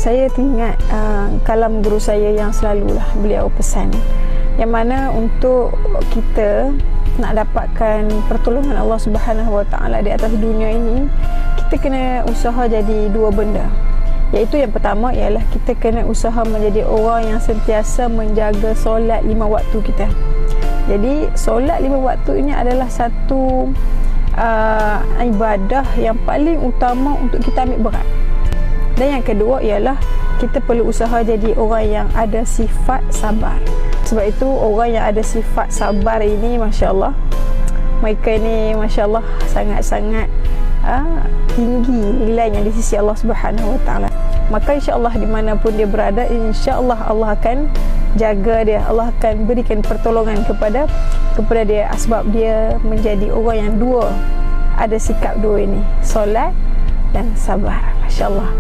saya teringat kalam guru saya yang selalulah beliau pesan, yang mana untuk kita nak dapatkan pertolongan Allah Subhanahu Wa Taala di atas dunia ini, kita kena usaha jadi dua benda. Iaitu yang pertama ialah kita kena usaha menjadi orang yang sentiasa menjaga solat 5 waktu kita. Jadi solat 5 waktu ini adalah satu ibadah yang paling utama untuk kita ambil berat. Dan yang kedua ialah kita perlu usaha jadi orang yang ada sifat sabar. Sebab itu orang yang ada sifat sabar ini, Masya Allah, mereka ini Masya Allah sangat-sangat tinggi nilainya di sisi Allah Subhanahu Wa Taala. Maka insya-Allah dimanapun dia berada, insya-Allah Allah akan jaga dia, Allah akan berikan pertolongan kepada dia, sebab dia menjadi orang yang dua, ada sikap dua ini, solat dan sabar. Masya Allah.